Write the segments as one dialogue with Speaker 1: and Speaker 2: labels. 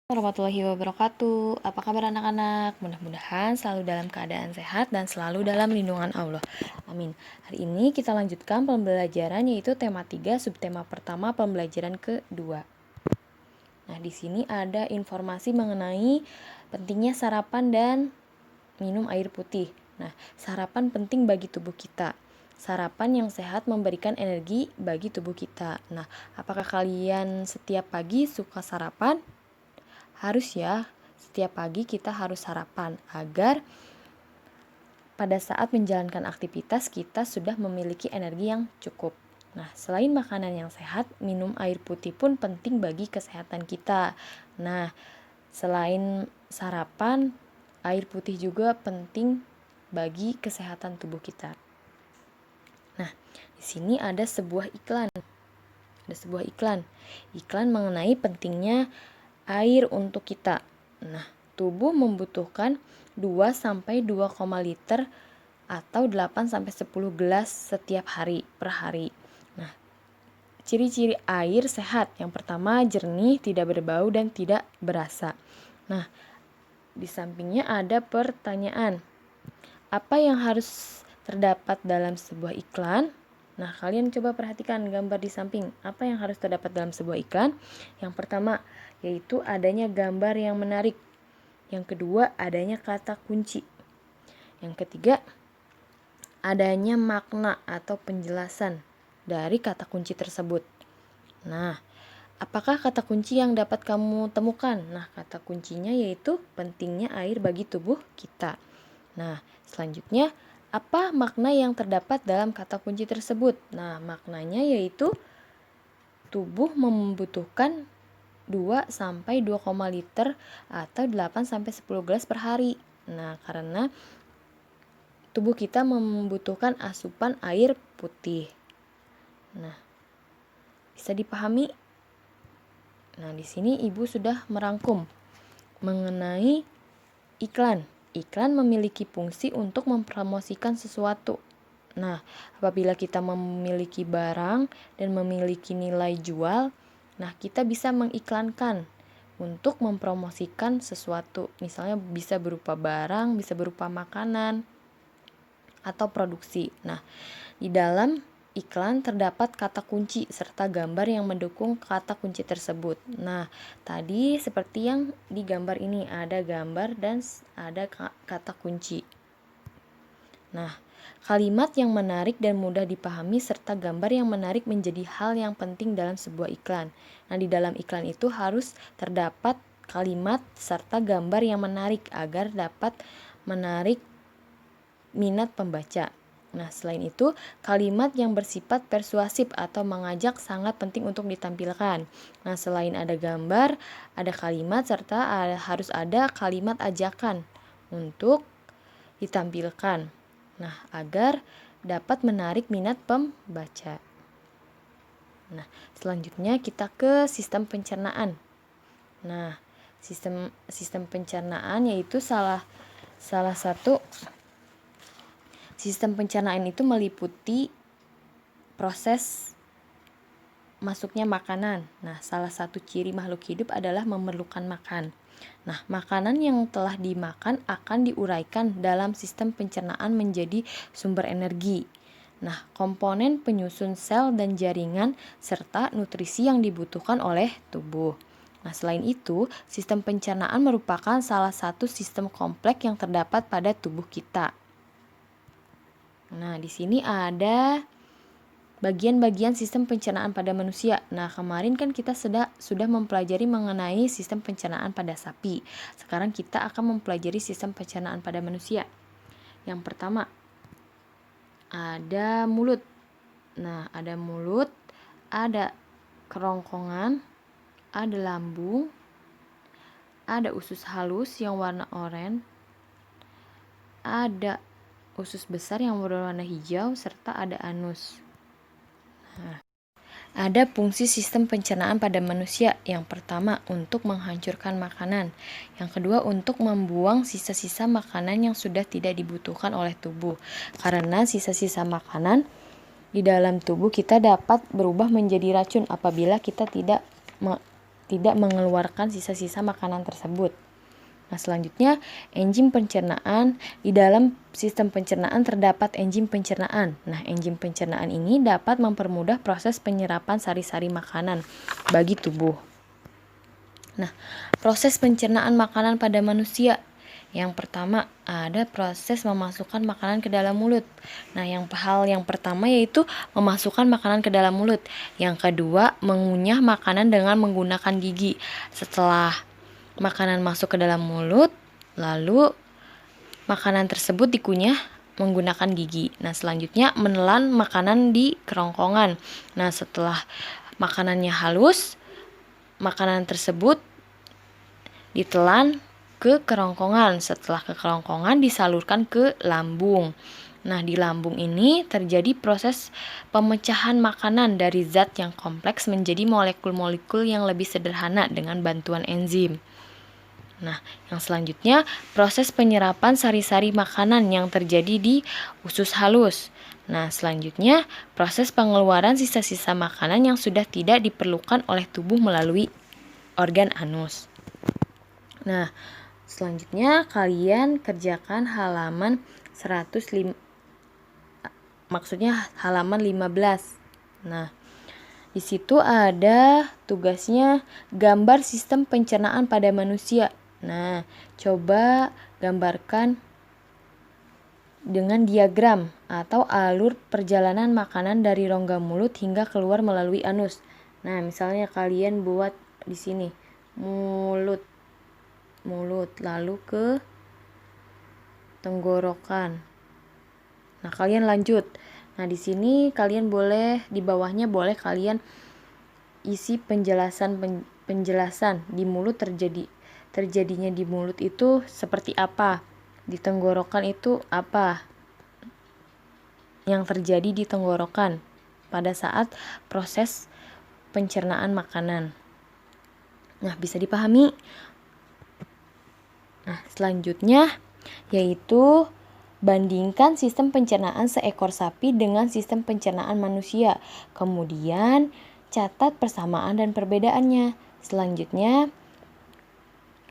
Speaker 1: Warahmatullahi wabarakatuh. Apa kabar anak-anak? Mudah-mudahan selalu dalam keadaan sehat dan selalu dalam lindungan Allah. Amin. Hari ini kita lanjutkan pembelajaran yaitu tema 3, subtema pertama, pembelajaran kedua. Nah, di sini ada informasi mengenai pentingnya sarapan dan minum air putih. Nah, sarapan penting bagi tubuh kita. Sarapan yang sehat memberikan energi bagi tubuh kita. Nah, apakah kalian setiap pagi suka sarapan? Harus ya, setiap pagi kita harus sarapan agar pada saat menjalankan aktivitas kita sudah memiliki energi yang cukup. Nah, selain makanan yang sehat, minum air putih pun penting bagi kesehatan kita. Nah, selain sarapan, air putih juga penting bagi kesehatan tubuh kita. Nah, di sini ada sebuah iklan. Iklan mengenai pentingnya air untuk kita. Nah, tubuh membutuhkan 2-2,5 liter atau 8-10 gelas setiap hari per hari. Nah, ciri-ciri air sehat. Yang pertama, jernih, tidak berbau dan tidak berasa. Nah, di sampingnya ada pertanyaan. Apa yang harus terdapat dalam sebuah iklan? Nah, kalian coba perhatikan gambar di samping. Apa yang harus terdapat dalam sebuah iklan? Yang pertama, yaitu adanya gambar yang menarik. Yang kedua, adanya kata kunci. Yang ketiga, adanya makna atau penjelasan dari kata kunci tersebut. Nah, apakah kata kunci yang dapat kamu temukan? Nah, kata kuncinya yaitu pentingnya air bagi tubuh kita. Nah, selanjutnya, apa makna yang terdapat dalam kata kunci tersebut? Nah, maknanya yaitu tubuh membutuhkan 2-2,5 liter atau 8-10 gelas per hari. Nah, karena tubuh kita membutuhkan asupan air putih. Nah, bisa dipahami? Nah, di sini Ibu sudah merangkum mengenai iklan. Iklan memiliki fungsi untuk mempromosikan sesuatu. Nah, apabila kita memiliki barang dan memiliki nilai jual, nah kita bisa mengiklankan untuk mempromosikan sesuatu. Misalnya bisa berupa barang, bisa berupa makanan, atau produksi. Nah, di dalam iklan terdapat kata kunci serta gambar yang mendukung kata kunci tersebut. Nah, tadi seperti yang di gambar ini ada gambar dan ada kata kunci. Nah, kalimat yang menarik dan mudah dipahami serta gambar yang menarik menjadi hal yang penting dalam sebuah iklan. Nah, di dalam iklan itu harus terdapat kalimat serta gambar yang menarik agar dapat menarik minat pembaca. Nah, selain itu, kalimat yang bersifat persuasif atau mengajak sangat penting untuk ditampilkan. Nah, selain ada gambar, ada kalimat, serta harus ada kalimat ajakan untuk ditampilkan. Nah, agar dapat menarik minat pembaca. Nah, selanjutnya kita ke sistem pencernaan. Nah, sistem pencernaan yaitu salah satu sistem pencernaan itu meliputi proses masuknya makanan. Nah, salah satu ciri makhluk hidup adalah memerlukan makan. Nah, makanan yang telah dimakan akan diuraikan dalam sistem pencernaan menjadi sumber energi. Nah, komponen penyusun sel dan jaringan serta nutrisi yang dibutuhkan oleh tubuh. Nah, selain itu, sistem pencernaan merupakan salah satu sistem kompleks yang terdapat pada tubuh kita. Nah, di sini ada bagian-bagian sistem pencernaan pada manusia. Nah, kemarin kan kita sudah mempelajari mengenai sistem pencernaan pada sapi. Sekarang kita akan mempelajari sistem pencernaan pada manusia. Yang pertama, ada mulut. Nah, ada mulut, ada kerongkongan, ada lambung, ada usus halus yang warna oranye, ada usus besar yang berwarna hijau, serta ada anus. Nah, ada fungsi sistem pencernaan pada manusia. Yang pertama, untuk menghancurkan makanan. Yang kedua, untuk membuang sisa-sisa makanan yang sudah tidak dibutuhkan oleh tubuh. Karena sisa-sisa makanan di dalam tubuh kita dapat berubah menjadi racun apabila kita tidak tidak mengeluarkan sisa-sisa makanan tersebut. Nah, selanjutnya enzim pencernaan. Di dalam sistem pencernaan terdapat enzim pencernaan. Nah, enzim pencernaan ini dapat mempermudah proses penyerapan sari-sari makanan bagi tubuh. Nah, proses pencernaan makanan pada manusia. Yang pertama ada proses memasukkan makanan ke dalam mulut. Nah, hal yang pertama yaitu memasukkan makanan ke dalam mulut. Yang kedua, mengunyah makanan dengan menggunakan gigi. Setelah makanan masuk ke dalam mulut, lalu makanan tersebut dikunyah menggunakan gigi. Nah, selanjutnya menelan makanan di kerongkongan. Nah, setelah makanannya halus, makanan tersebut ditelan ke kerongkongan. Setelah ke kerongkongan disalurkan ke lambung. Nah, di lambung ini terjadi proses pemecahan makanan dari zat yang kompleks menjadi molekul-molekul yang lebih sederhana dengan bantuan enzim. Nah, yang selanjutnya proses penyerapan sari-sari makanan yang terjadi di usus halus. Nah, selanjutnya proses pengeluaran sisa-sisa makanan yang sudah tidak diperlukan oleh tubuh melalui organ anus. Nah, selanjutnya kalian kerjakan halaman 105, maksudnya halaman 15. Nah, di situ ada tugasnya gambar sistem pencernaan pada manusia. Nah, coba gambarkan dengan diagram atau alur perjalanan makanan dari rongga mulut hingga keluar melalui anus. Nah, misalnya kalian buat di sini mulut lalu ke tenggorokan. Nah, kalian lanjut. Nah, di sini kalian boleh di bawahnya boleh kalian isi penjelasan di mulut terjadinya di mulut itu seperti apa, di tenggorokan itu apa yang terjadi di tenggorokan pada saat proses pencernaan makanan. Nah, bisa dipahami. Nah, selanjutnya yaitu bandingkan sistem pencernaan seekor sapi dengan sistem pencernaan manusia. Kemudian catat persamaan dan perbedaannya. Selanjutnya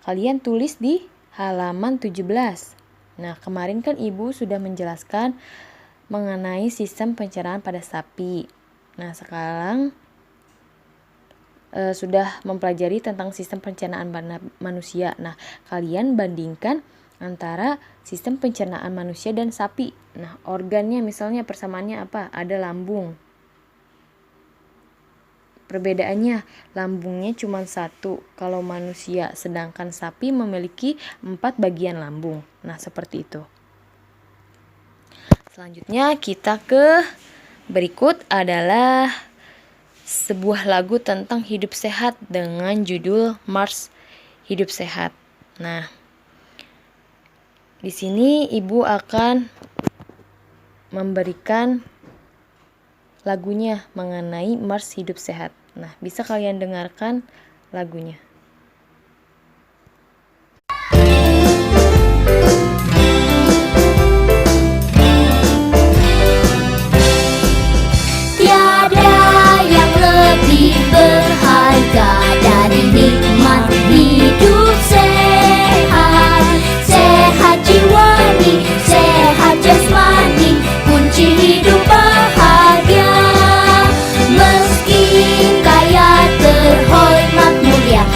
Speaker 1: kalian tulis di halaman 17. Nah, kemarin kan Ibu sudah menjelaskan mengenai sistem pencernaan pada sapi. Nah, sekarang sudah mempelajari tentang sistem pencernaan manusia. Nah, kalian bandingkan antara sistem pencernaan manusia dan sapi. Nah, organnya misalnya persamaannya apa? Ada lambung. Perbedaannya, lambungnya cuma 1 kalau manusia, sedangkan sapi memiliki 4 bagian lambung. Nah, seperti itu. Selanjutnya kita ke berikut adalah sebuah lagu tentang hidup sehat dengan judul Mars Hidup Sehat. Nah, di sini Ibu akan memberikan lagunya mengenai Mars Hidup Sehat. Nah, bisa kalian dengarkan lagunya.
Speaker 2: Tiada yang lebih berharga dari nikmat hidup sehat. Sehat jiwani, sehat jasmani, kunci hidup bahagia. Meski kaya terhormat mulia,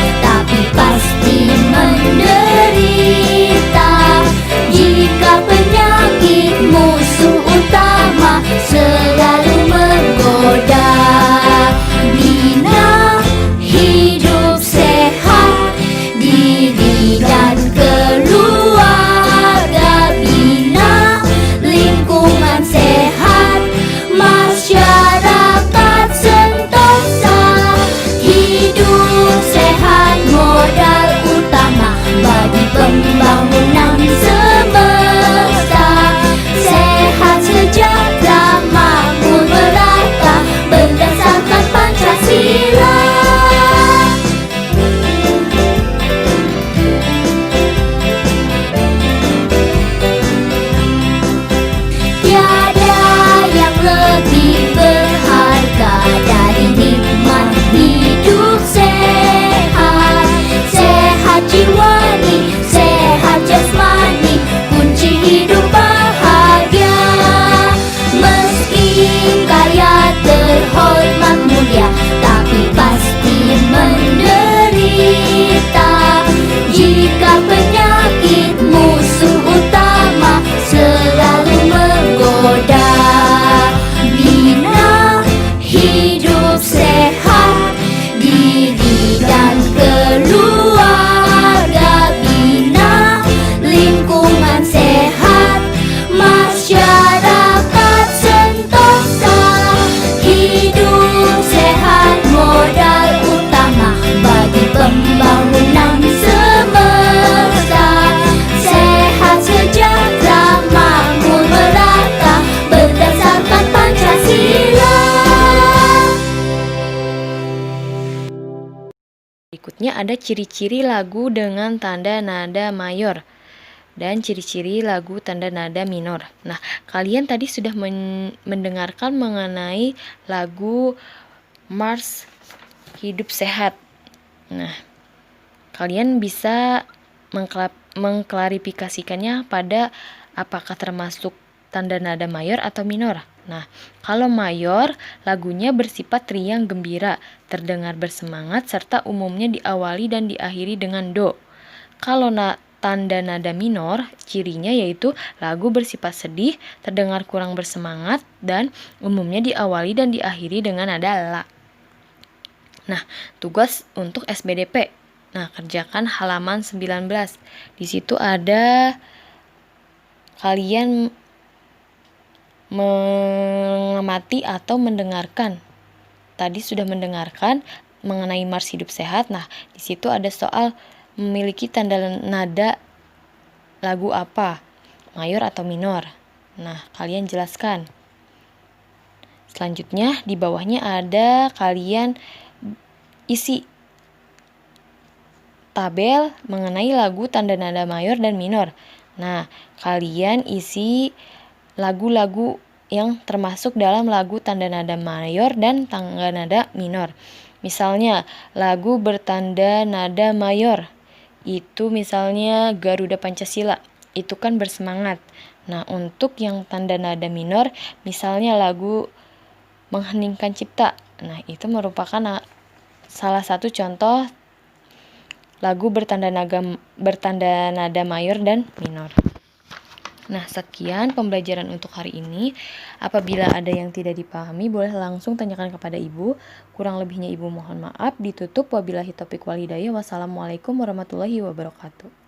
Speaker 1: berikutnya ada ciri-ciri lagu dengan tanda nada mayor dan ciri-ciri lagu tanda nada minor. Nah, kalian tadi sudah mendengarkan mengenai lagu Mars Hidup Sehat. Nah, kalian bisa mengklarifikasikannya pada apakah termasuk tanda nada mayor atau minor. Nah, kalau mayor, lagunya bersifat riang gembira, terdengar bersemangat, serta umumnya diawali dan diakhiri dengan do. Kalau tanda nada minor, cirinya yaitu lagu bersifat sedih, terdengar kurang bersemangat, dan umumnya diawali dan diakhiri dengan nada la. Nah, tugas untuk SBDP. Nah, kerjakan halaman 19. Di situ ada kalian mengamati atau mendengarkan. Tadi sudah mendengarkan mengenai Mars Hidup Sehat. Nah, di situ ada soal memiliki tanda nada lagu apa, mayor atau minor. Nah, kalian jelaskan. Selanjutnya, di bawahnya ada kalian isi tabel mengenai lagu tanda nada mayor dan minor. Nah, kalian isi lagu-lagu yang termasuk dalam lagu tanda nada mayor dan tanda nada minor. Misalnya, lagu bertanda nada mayor itu misalnya Garuda Pancasila, itu kan bersemangat. Nah, untuk yang tanda nada minor, misalnya lagu Mengheningkan Cipta. Nah, itu merupakan salah satu contoh lagu bertanda nada mayor dan minor. Nah, sekian pembelajaran untuk hari ini. Apabila ada yang tidak dipahami, boleh langsung tanyakan kepada Ibu. Kurang lebihnya Ibu mohon maaf. Ditutup. Wabillahi taufiq wal hidayah. Wassalamualaikum warahmatullahi wabarakatuh.